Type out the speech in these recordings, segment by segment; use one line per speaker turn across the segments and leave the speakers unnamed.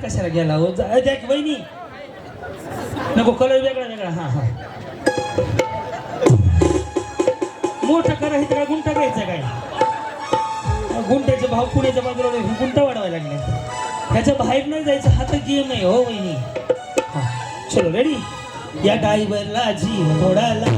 कशाला गेला हो द्या की वहिनी नको कलर वेगळा वेगळा हा हा मोठं करायचं काय गुंठा घ्यायचा काय गुंठ्याचे भाव पुण्याच्या बाजूला गुंठा वाढवायला लागले ह्याच्या बाहेर नाही जायचं हा तर गेम आहे हो वहिनी हा चलो रेडी या डायव्हरला जीव थोडाला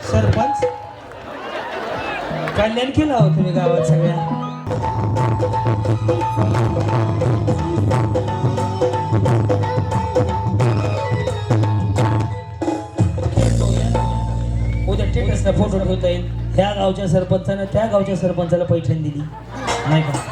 सरपंच कल्याण केलं हो तुम्ही गावात सगळ्या उद्या स्टेटसला फोटो ठेवता येईल ह्या गावच्या सरपंचानं त्या गावच्या सरपंचाला पैठण दिली नाही का